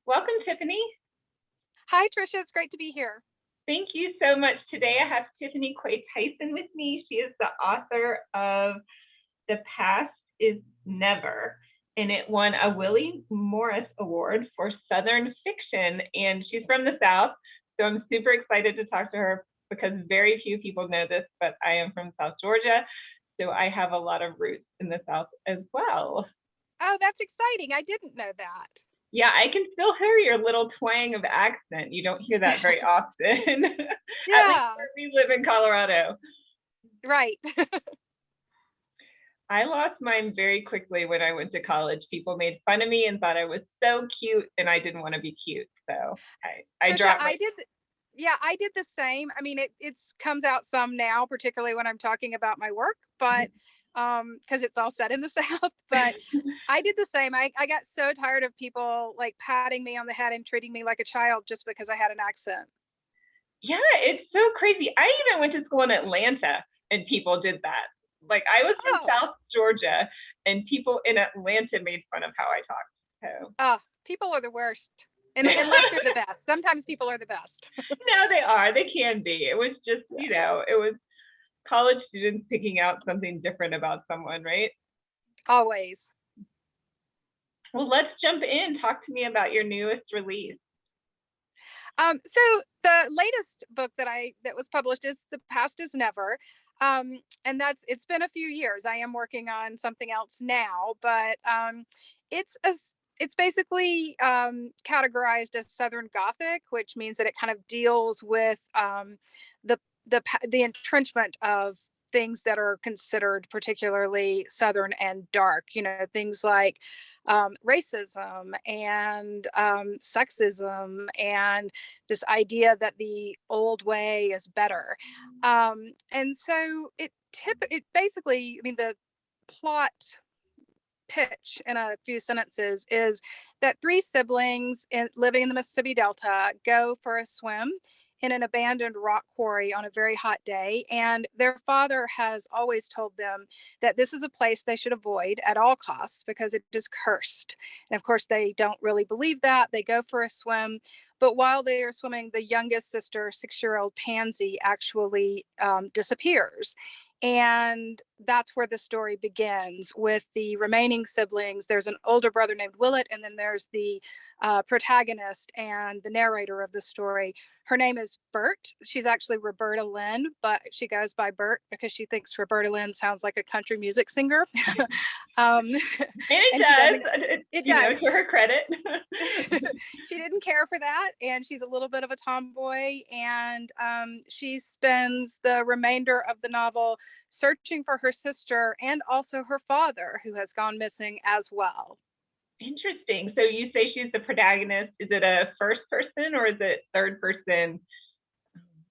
Welcome, Tiffany. Hi, Trisha. It's great to be here. Thank you so much. Today I have Tiffany Quay Tyson with me. She is the author of The Past is Never, and it won a Willie Morris Award for Southern Fiction, and she's from the South, so I'm super excited to talk to her because very few people know this, but I am from South Georgia, so I have a lot of roots in the South as well. Oh, that's exciting. I didn't know that. Yeah, I can still hear your little twang of accent. You don't hear that very often. At least Yeah, where we live in Colorado. right. I lost mine very quickly when I went to college. People made fun of me and thought I was so cute, and I didn't want to be cute. So I Trisha, dropped my. I did the same. I mean, it comes out some now, particularly when I'm talking about my work, but because it's all set in the South. But I did the same. I got so tired of people like patting me on the head and treating me like a child just because I had an accent. Yeah, it's so crazy. I even went to school in Atlanta, and people did that. Like I was from Oh, South Georgia, and people in Atlanta made fun of how I talked. people are the worst. And unless they're the best. Sometimes people are the best. No, they are. They can be. It was just, Yeah. it was college students picking out something different about someone, right? Always. Well, let's jump in. Talk to me about your newest release. So the latest book that was published is The Past Is Never. And it's been a few years. I am working on something else now, but it's a it's basically categorized as Southern Gothic, which means that it kind of deals with the the entrenchment of things that are considered particularly Southern and dark. You know, things like racism and sexism and this idea that the old way is better. And so it basically, I mean, the plot pitch in a few sentences is that three siblings living in the Mississippi Delta go for a swim in an abandoned rock quarry on a very hot day. And their father has always told them that this is a place they should avoid at all costs because it is cursed. And of course, they don't really believe that. They go for a swim. But while they are swimming, the youngest sister, 6-year-old Pansy, actually disappears. And that's where the story begins with the remaining siblings. There's an older brother named Willet, and then there's the protagonist and the narrator of the story. Her name is Bert. She's actually Roberta Lynn, but she goes by Bert because she thinks Roberta Lynn sounds like a country music singer. And it and does. she doesn't. It does. To her credit. She didn't care for that, and she's a little bit of a tomboy, and she spends the remainder of the novel searching for her sister and also her father, who has gone missing as well. Interesting. So you say she's the protagonist. Is it a first person or is it third person?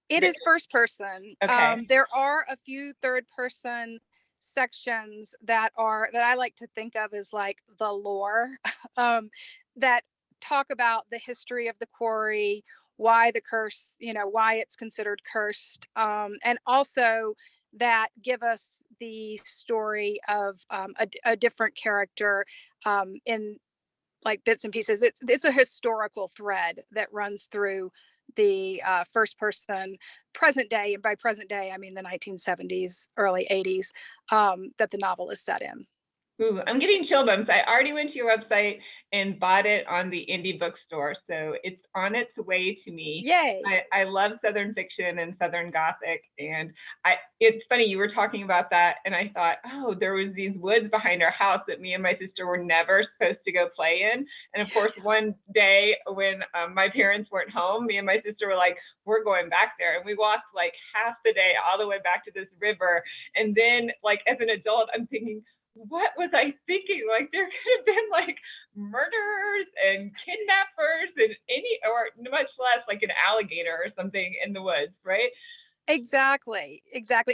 It is first person. Okay. There are a few third person sections that I like to think of as like the lore, that talk about the history of the quarry, why the curse, why it's considered cursed, and also that give us the story of a different character in like bits and pieces. It's a historical thread that runs through the first person present day, and by present day I mean the 1970s, early 80s, that the novel is set in. Ooh, I'm getting chill bumps. I already went to your website and bought it on the indie bookstore, so it's on its way to me. Yay. I love Southern fiction and Southern Gothic, and it's funny, you were talking about that, and I thought, oh, there was these woods behind our house that me and my sister were never supposed to go play in. And of course, one day when my parents weren't home, me and my sister were like, we're going back there. And we walked like half the day all the way back to this river. And then like as an adult, I'm thinking, what was I thinking? Like there could have been like murderers and kidnappers and or much less like an alligator or something in the woods, right? Exactly.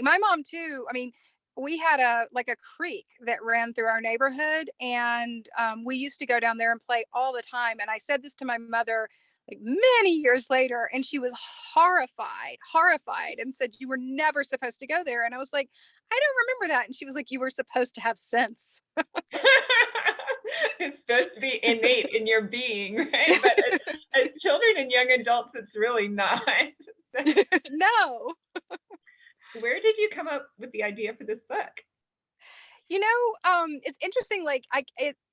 My mom too. I mean, we had a creek that ran through our neighborhood, and we used to go down there and play all the time. And I said this to my mother like many years later, and she was horrified, and said, you were never supposed to go there. And I was like, I don't remember that. And she was like, you were supposed to have sense. It's supposed to be innate in your being, right? But as children and young adults, it's really not. No. Where did you come up with the idea for this book? It's interesting. Like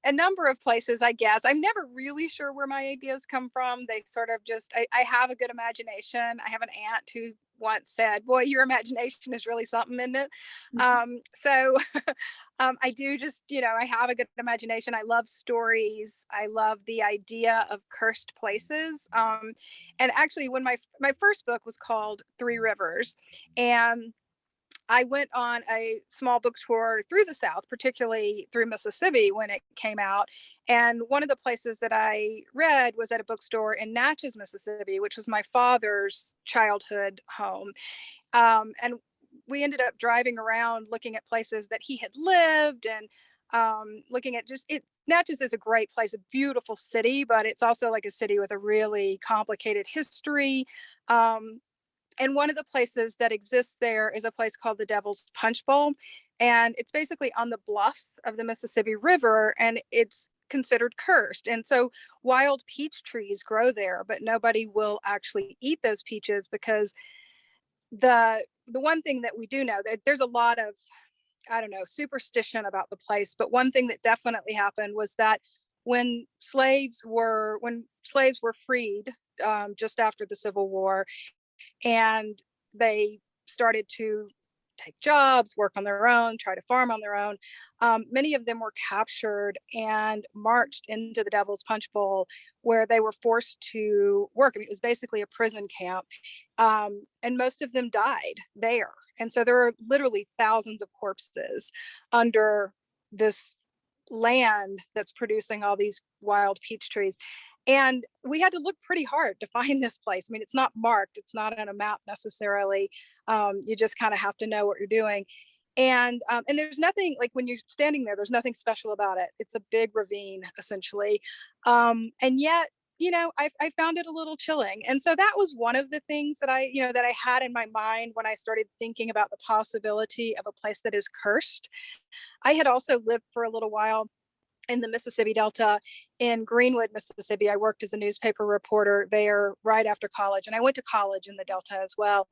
a number of places, I guess. I'm never really sure where my ideas come from. They sort of just, I have a good imagination. I have an aunt who once said, "Boy, your imagination is really something, isn't it?" So I do just, I have a good imagination. I love stories. I love the idea of cursed places. And actually, when my first book was called Three Rivers, and I went on a small book tour through the South, particularly through Mississippi when it came out. And one of the places that I read was at a bookstore in Natchez, Mississippi, which was my father's childhood home. And we ended up driving around looking at places that he had lived, and looking at just it. Natchez is a great place, a beautiful city, but it's also like a city with a really complicated history. Um, and one of the places that exists there is a place called the Devil's Punch Bowl. And it's basically on the bluffs of the Mississippi River, and it's considered cursed. And so wild peach trees grow there, but nobody will actually eat those peaches because the one thing that we do know, that there's a lot of, I don't know, superstition about the place, but one thing that definitely happened was that when slaves were freed, just after the Civil War, and they started to take jobs, work on their own, try to farm on their own. Many of them were captured and marched into the Devil's Punch Bowl, where they were forced to work. I mean, it was basically a prison camp, and most of them died there. And so there are literally thousands of corpses under this land that's producing all these wild peach trees. And we had to look pretty hard to find this place. I mean, it's not marked, it's not on a map necessarily. You just kind of have to know what you're doing. And there's nothing, like when you're standing there, there's nothing special about it. It's a big ravine essentially. And yet, I found it a little chilling. And so that was one of the things that I had in my mind when I started thinking about the possibility of a place that is cursed. I had also lived for a little while in the Mississippi Delta in Greenwood, Mississippi. I worked as a newspaper reporter there right after college, and I went to college in the Delta as well.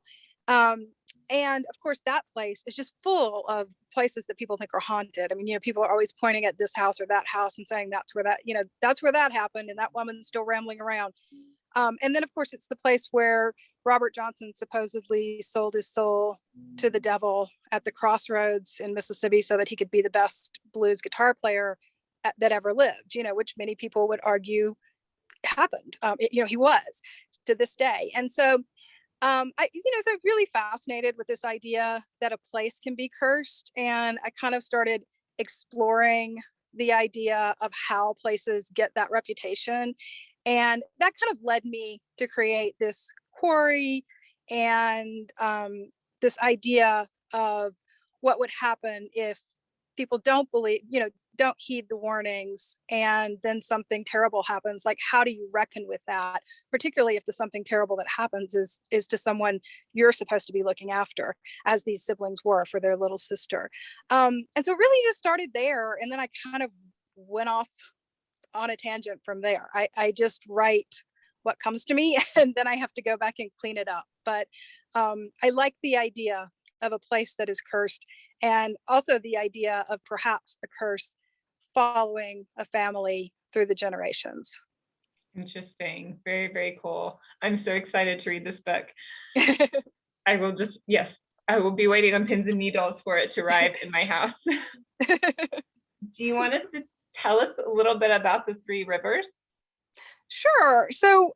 And of course, that place is just full of places that people think are haunted. I mean, people are always pointing at this house or that house and saying that's where that happened, and that woman's still rambling around. And then, of course, it's the place where Robert Johnson supposedly sold his soul to the devil at the crossroads in Mississippi so that he could be the best blues guitar player that ever lived, which many people would argue happened. He was to this day. And so, so I'm really fascinated with this idea that a place can be cursed. And I kind of started exploring the idea of how places get that reputation. And that kind of led me to create this quarry and this idea of what would happen if people don't believe, don't heed the warnings, and then something terrible happens. Like, how do you reckon with that, particularly if the something terrible that happens is to someone you're supposed to be looking after, as these siblings were for their little sister. And so really just started there, and then I kind of went off on a tangent from there. I just write what comes to me, and then I have to go back and clean it up. But I like the idea of a place that is cursed, and also the idea of perhaps the curse following a family through the generations. Interesting. Very, very cool. I'm so excited to read this book. Yes, I will be waiting on pins and needles for it to arrive in my house. Do you want us to tell us a little bit about the Three Rivers? Sure. So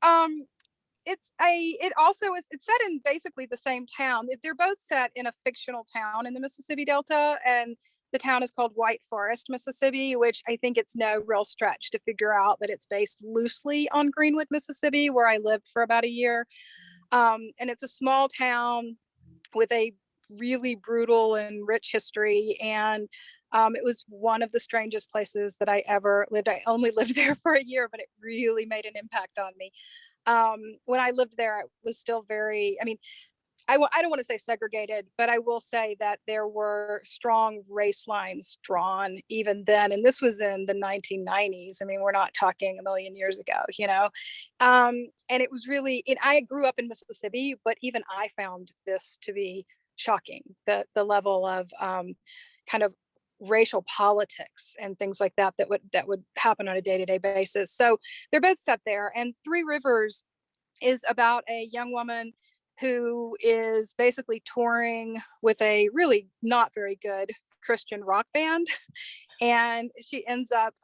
it's set in basically the same town. They're both set in a fictional town in the Mississippi Delta, and the town is called White Forest, Mississippi, which I think it's no real stretch to figure out that it's based loosely on Greenwood, Mississippi, where I lived for about a year. And it's a small town with a really brutal and rich history. And it was one of the strangest places that I ever lived. I only lived there for a year, but it really made an impact on me. When I lived there, it was still very, I don't want to say segregated, but I will say that there were strong race lines drawn even then. And this was in the 1990s. I mean, we're not talking a million years ago, you know? And it was really, I grew up in Mississippi, but even I found this to be shocking, the level of kind of racial politics and things like that that would happen on a day-to-day basis. So they're both set there. And Three Rivers is about a young woman who is basically touring with a really not very good Christian rock band. And she ends up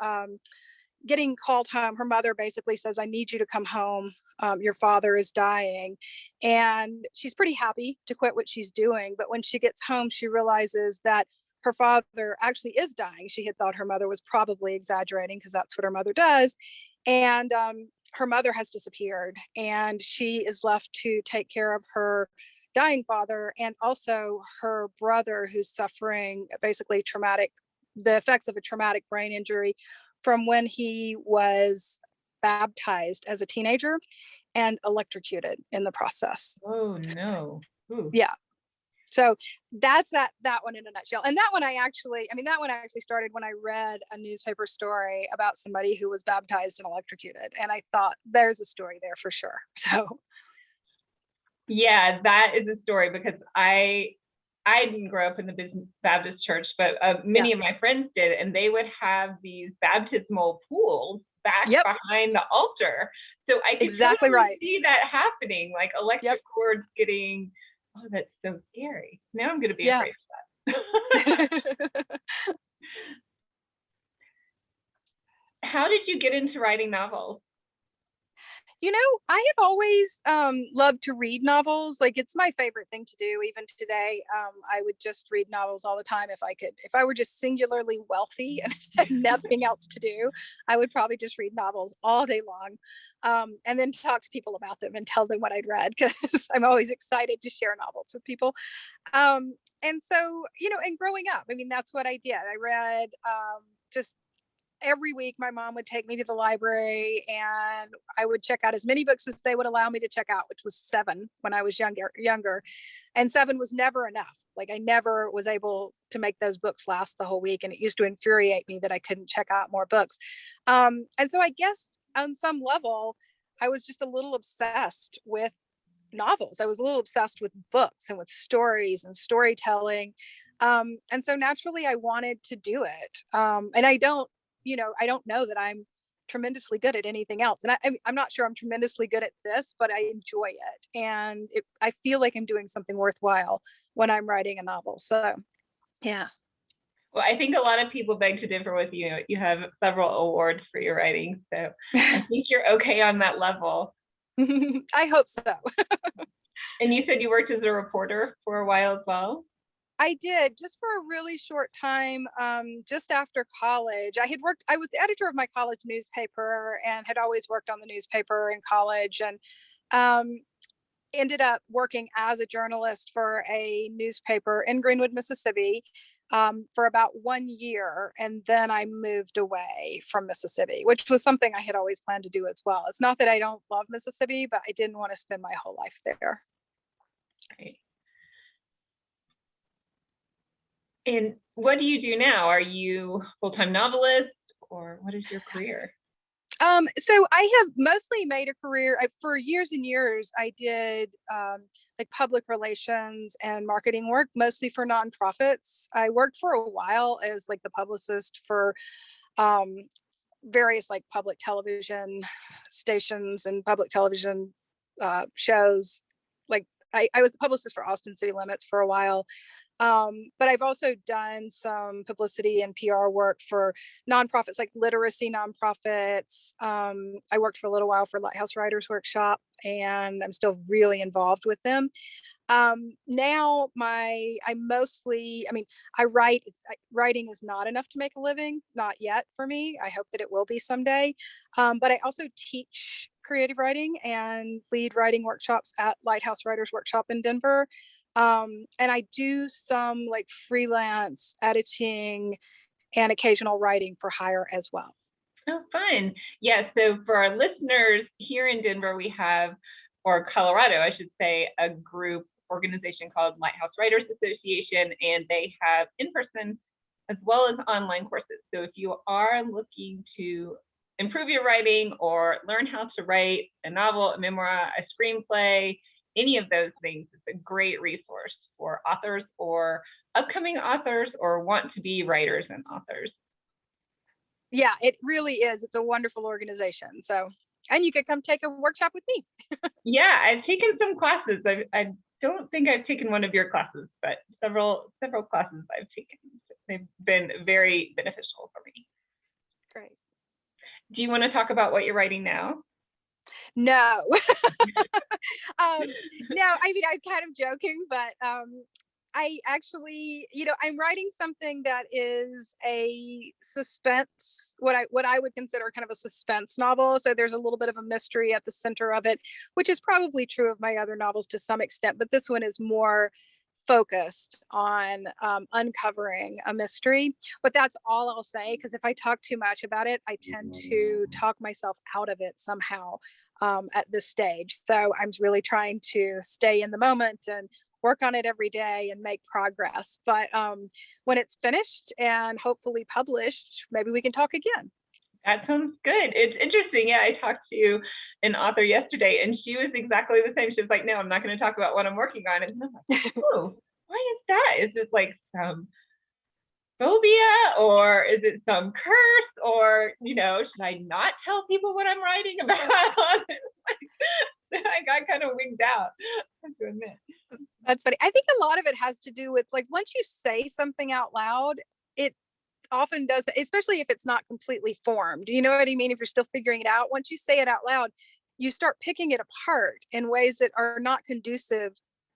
getting called home. Her mother basically says, I need you to come home. Your father is dying. And she's pretty happy to quit what she's doing. But when she gets home, she realizes that her father actually is dying. She had thought her mother was probably exaggerating because that's what her mother does. And her mother has disappeared, and she is left to take care of her dying father and also her brother, who's suffering basically the effects of a traumatic brain injury from when he was baptized as a teenager and electrocuted in the process. Oh no. Ooh. Yeah. So that's that one in a nutshell. And that one that one actually started when I read a newspaper story about somebody who was baptized and electrocuted. And I thought there's a story there for sure. So yeah, that is a story, because I didn't grow up in the Baptist church, but many of my friends did, and they would have these baptismal pools back behind the altar. So I could exactly totally see that happening, like electric cords getting. Oh, that's so scary. Now I'm going to be afraid of that. How did you get into writing novels? You know, I have always loved to read novels. Like, it's my favorite thing to do. Even today, I would just read novels all the time if I could. If I were just singularly wealthy and had nothing else to do, I would probably just read novels all day long, and then talk to people about them and tell them what I'd read, because I'm always excited to share novels with people. And so, you know, and growing up, I mean, that's what I did. I read just every week. My mom would take me to the library, and I would check out as many books as they would allow me to check out, which was 7 when I was younger. And 7 was never enough. Like, I never was able to make those books last the whole week. And it used to infuriate me that I couldn't check out more books. And so I guess on some level, I was just a little obsessed with novels. I was a little obsessed with books and with stories and storytelling. And so naturally I wanted to do it. And I don't know that I'm tremendously good at anything else. And I'm not sure I'm tremendously good at this, but I enjoy it. And I feel like I'm doing something worthwhile when I'm writing a novel. So, yeah. Well, I think a lot of people beg to differ with you. You have several awards for your writing, so I think you're okay on that level. I hope so. And you said you worked as a reporter for a while as well? I did, just for a really short time, just after college. I was the editor of my college newspaper and had always worked on the newspaper in college, and ended up working as a journalist for a newspaper in Greenwood, Mississippi, for about 1 year. And then I moved away from Mississippi, which was something I had always planned to do as well. It's not that I don't love Mississippi, but I didn't want to spend my whole life there. Right. And what do you do now? Are you full-time novelist, or what is your career? So I have mostly made a career for years and years. I did like public relations and marketing work, mostly for nonprofits. I worked for a while as like the publicist for various like public television stations and public television shows. Like, I was the publicist for Austin City Limits for a while. But I've also done some publicity and PR work for nonprofits, like literacy nonprofits. I worked for a little while for Lighthouse Writers Workshop, and I'm still really involved with them. Now I write. Writing is not enough to make a living, not yet for me. I hope that it will be someday. But I also teach creative writing and lead writing workshops at Lighthouse Writers Workshop in Denver. And I do some like freelance editing and occasional writing for hire as well. Oh, fun. Yeah, so for our listeners here in Denver, we have, or Colorado, I should say, a group organization called Lighthouse Writers Association, and they have in-person as well as online courses. So if you are looking to improve your writing or learn how to write a novel, a memoir, a screenplay, any of those things, it's a great resource for authors or upcoming authors or want to be writers and authors. Yeah, it really is. It's a wonderful organization. So, and you could come take a workshop with me. Yeah, I've taken some classes. I don't think I've taken one of your classes, but several classes I've taken. They've been very beneficial for me. Great. Do you want to talk about what you're writing now? No. No, I mean, I'm kind of joking, but I actually, I'm writing something that is a suspense, what I would consider kind of a suspense novel. So there's a little bit of a mystery at the center of it, which is probably true of my other novels to some extent, but this one is more focused on uncovering a mystery. But that's all I'll say, because if I talk too much about it, I tend to talk myself out of it somehow at this stage. So I'm really trying to stay in the moment and work on it every day and make progress. But when it's finished and hopefully published, maybe we can talk again. That sounds good. It's interesting. Yeah, I talked to an author yesterday and she was exactly the same. She was like, no, I'm not going to talk about what I'm working on. And I'm like, oh, why is that? Is it like some phobia or is it some curse or, should I not tell people what I'm writing about? I got kind of wigged out, I have to admit. That's funny. I think a lot of it has to do with like once you say something out loud, it often does, especially if it's not completely formed. You know what I mean? If you're still figuring it out, once you say it out loud, you start picking it apart in ways that are not conducive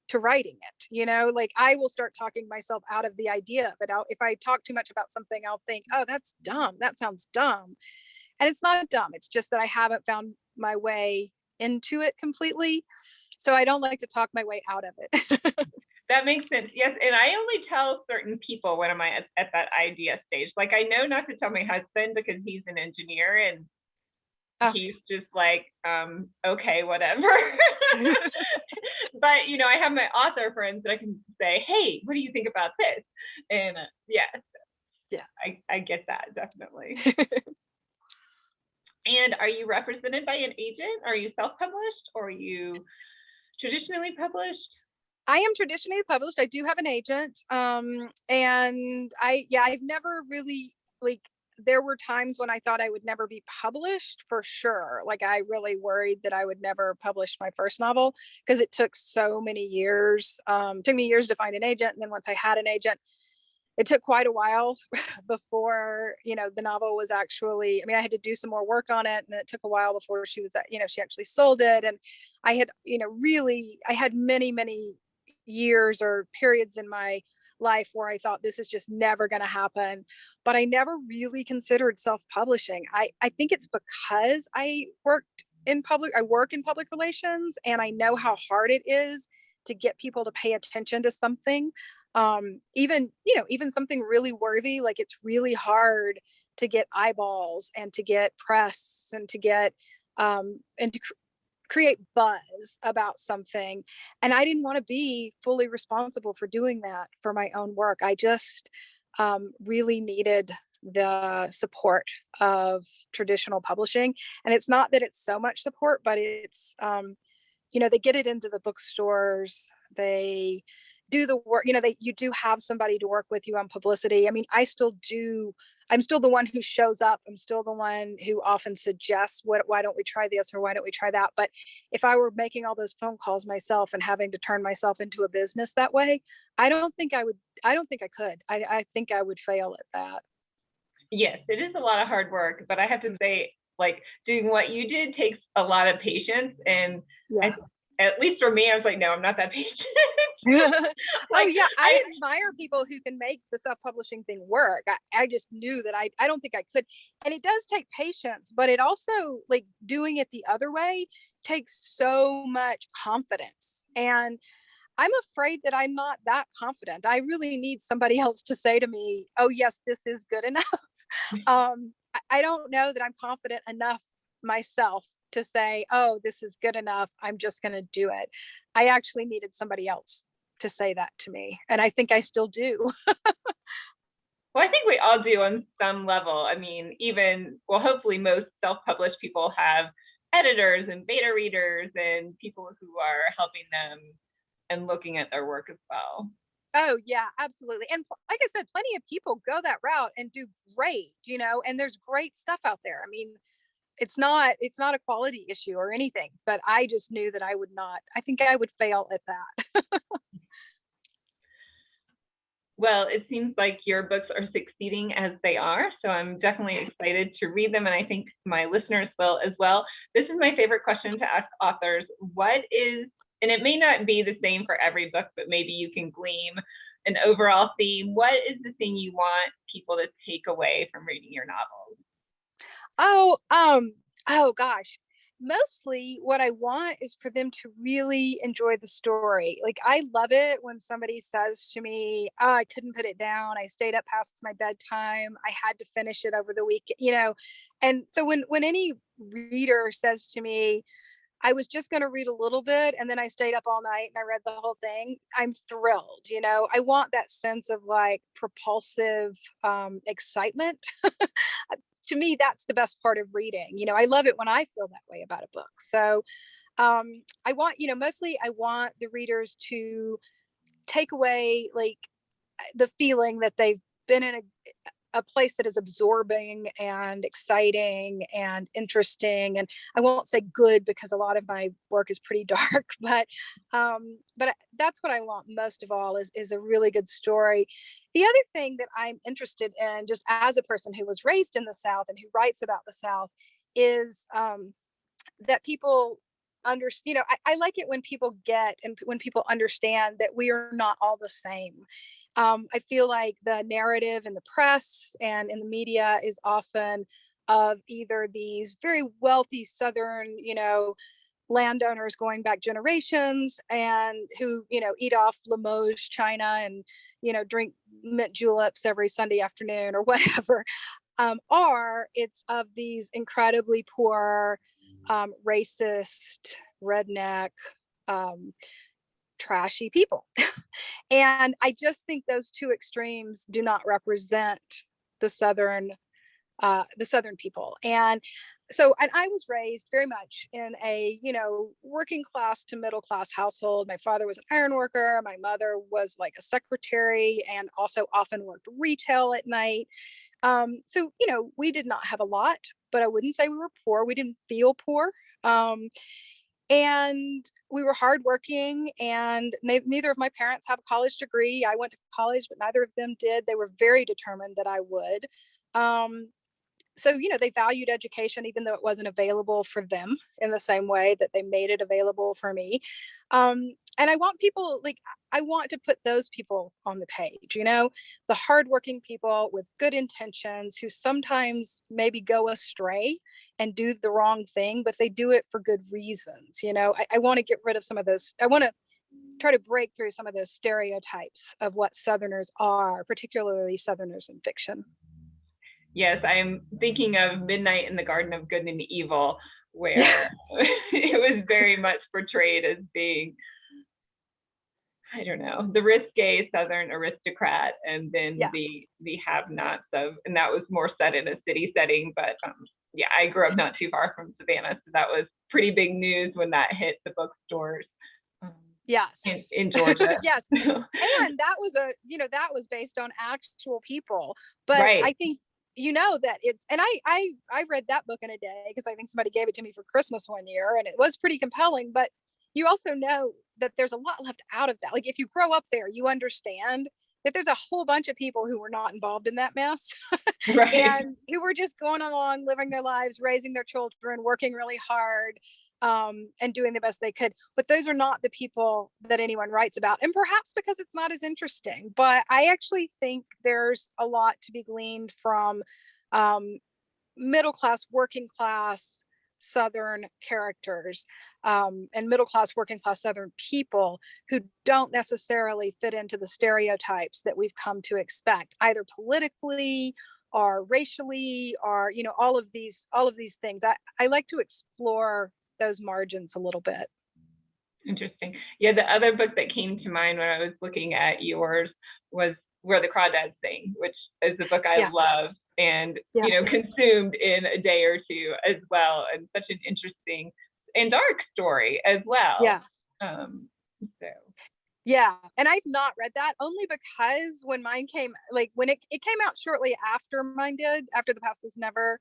to writing it. Like I will start talking myself out of the idea of it. If I talk too much about something, I'll think, oh, that's dumb. That sounds dumb. And it's not dumb. It's just that I haven't found my way into it completely. So I don't like to talk my way out of it. That makes sense. Yes. And I only tell certain people when I'm at that idea stage. Like I know not to tell my husband because he's an engineer and he's just like, okay, whatever. But, I have my author friends that I can say, hey, what do you think about this? And yeah, I get that, definitely. And are you represented by an agent? Are you self-published or are you traditionally published? I am traditionally published. I do have an agent. And I've never really there were times when I thought I would never be published for sure. Like I really worried that I would never publish my first novel because it took so many years. It took me years to find an agent. And then once I had an agent, it took quite a while before, the novel was actually, I had to do some more work on it. And it took a while before she was, she actually sold it. And I had, I had many, many years or periods in my life where I thought this is just never going to happen. But I never really considered self-publishing. I think it's because I work in public relations and I know how hard it is to get people to pay attention to something. Even something really worthy, like it's really hard to get eyeballs and to get press and to get and to create buzz about something. And I didn't want to be fully responsible for doing that for my own work. I just really needed the support of traditional publishing. And it's not that it's so much support, but it's they get it into the bookstores, they do the work, you do have somebody to work with you on publicity. I'm still the one who shows up. I'm still the one who often suggests why don't we try this or why don't we try that? But if I were making all those phone calls myself and having to turn myself into a business that way, I don't think I could. I think I would fail at that. Yes, it is a lot of hard work, but I have to say, like doing what you did takes a lot of patience. And at least for me, I was like, no, I'm not that patient. I admire people who can make the self-publishing thing work. I just knew that I don't think I could. And it does take patience, but it also, like doing it the other way, takes so much confidence. And I'm afraid that I'm not that confident. I really need somebody else to say to me, oh yes, this is good enough. I don't know that I'm confident enough myself to say, oh, this is good enough, I'm just going to do it. I actually needed somebody else to say that to me, and I think I still do. Well, I think we all do on some level. I mean, hopefully most self-published people have editors and beta readers and people who are helping them and looking at their work as well. Oh yeah, absolutely. And like I said, plenty of people go that route and do great, and there's great stuff out there. I mean, it's not a quality issue or anything, but I just knew that I think I would fail at that. Well, it seems like your books are succeeding as they are, so I'm definitely excited to read them, and I think my listeners will as well. This is my favorite question to ask authors. And it may not be the same for every book, but maybe you can glean an overall theme. What is the thing you want people to take away from reading your novels? Oh gosh. Mostly what I want is for them to really enjoy the story. Like, I love it when somebody says to me, oh, I couldn't put it down, I stayed up past my bedtime, I had to finish it over the weekend. And so when any reader says to me, I was just going to read a little bit and then I stayed up all night and I read the whole thing, I'm thrilled. I want that sense of like propulsive excitement. To me, that's the best part of reading. I love it when I feel that way about a book. So I want, mostly I want the readers to take away like the feeling that they've been in a place that is absorbing and exciting and interesting. And I won't say good because a lot of my work is pretty dark, but that's what I want most of all is a really good story. The other thing that I'm interested in, just as a person who was raised in the South and who writes about the South, is that people understand. I like it when people get and when people understand that we are not all the same. I feel like the narrative in the press and in the media is often of either these very wealthy Southern, landowners going back generations and who, eat off Limoges china and, drink mint juleps every Sunday afternoon or whatever. Or it's of these incredibly poor, racist, redneck, trashy people. And I just think those two extremes do not represent the Southern people. And I was raised very much in a, working class to middle class household. My father was an iron worker. My mother was like a secretary and also often worked retail at night. So, we did not have a lot, but I wouldn't say we were poor. We didn't feel poor. And we were hardworking, and neither of my parents have a college degree. I went to college, but neither of them did. They were very determined that I would. So, they valued education, even though it wasn't available for them in the same way that they made it available for me. And I want to put those people on the page, the hardworking people with good intentions who sometimes maybe go astray and do the wrong thing, but they do it for good reasons. I want to get rid of some of those. I want to try to break through some of those stereotypes of what Southerners are, particularly Southerners in fiction. Yes, I'm thinking of Midnight in the Garden of Good and Evil, where it was very much portrayed as being, I don't know, the risque Southern aristocrat, and then the have-nots and that was more set in a city setting. But I grew up not too far from Savannah, so that was pretty big news when that hit the bookstores. Yes, in Georgia. Yes, and that was based on actual people. But right. I think that it's, and I read that book in a day because I think somebody gave it to me for Christmas one year, and it was pretty compelling. But you also know that there's a lot left out of that. Like, if you grow up there, you understand that there's a whole bunch of people who were not involved in that mess. Right. And who were just going along, living their lives, raising their children, working really hard, and doing the best they could. But those are not the people that anyone writes about, and perhaps because it's not as interesting. But I actually think there's a lot to be gleaned from middle class, working class Southern characters, and middle class, working class Southern people who don't necessarily fit into the stereotypes that we've come to expect, either politically or racially, or, you know, all of these things. I like to explore those margins a little bit. Interesting. Yeah, the other book that came to mind when I was looking at yours was Where the Crawdads Sing, which is a book I love and you know, consumed in a day or two as well, and such an interesting and dark story as well. So yeah, and I've not read that, only because when mine came, like when it came out shortly after mine did, after The Past Is Never,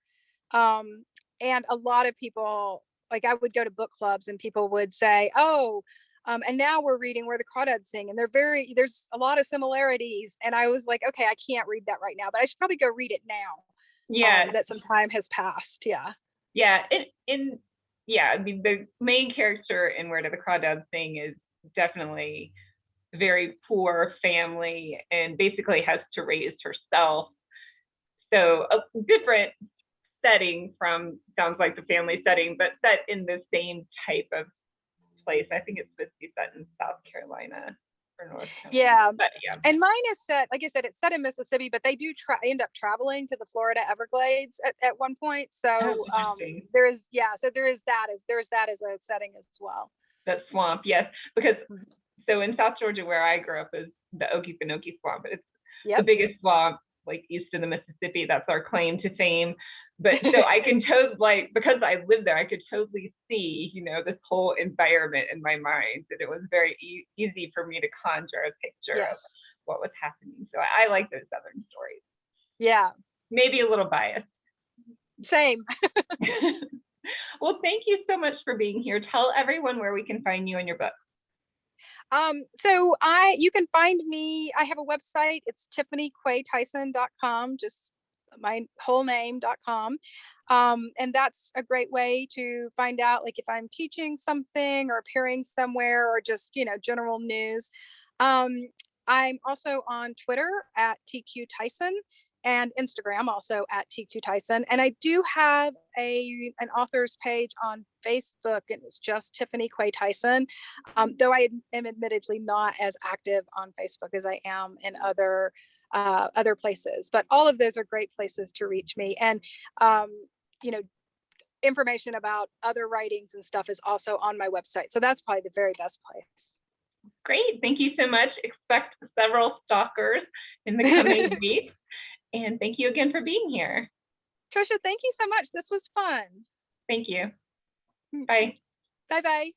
and a lot of people, like I would go to book clubs and people would say, oh, and now we're reading Where the Crawdads Sing, and there's a lot of similarities, and I was like, okay, I can't read that right now, but I should probably go read it now. That some time has passed. I mean, the main character in Where the Crawdads Sing is definitely very poor family and basically has to raise herself. So a different setting from, sounds like the family setting, but set in the same type of place. I think it's supposed to be set in South Carolina or North Carolina. But and mine is set, like I said, it's set in Mississippi, but they do end up traveling to the Florida Everglades at one point. So there is that as a setting as well. That swamp, yes, because so in South Georgia where I grew up is the Okefenokee Swamp. It's the biggest swamp like east of the Mississippi. That's our claim to fame. But so I can totally, because I lived there, I could totally see, you know, this whole environment in my mind, and it was very easy for me to conjure a picture of what was happening. So I like those Southern stories. Yeah. Maybe a little biased. Same. Well, thank you so much for being here. Tell everyone where we can find you and your book. So you can find me, I have a website, it's tiffanyquaytyson.com, just my whole name.com. And that's a great way to find out, like if I'm teaching something or appearing somewhere, or just, you know, general news. I'm also on Twitter at TQ Tyson, and Instagram also at TQ Tyson. And I do have an author's page on Facebook, and it's just Tiffany Quay Tyson. Though I am admittedly not as active on Facebook as I am in other places, but all of those are great places to reach me. And, you know, information about other writings and stuff is also on my website. So that's probably the very best place. Great. Thank you so much. Expect several stalkers in the coming weeks. And thank you again for being here. Trisha, thank you so much. This was fun. Thank you. Bye. Bye-bye.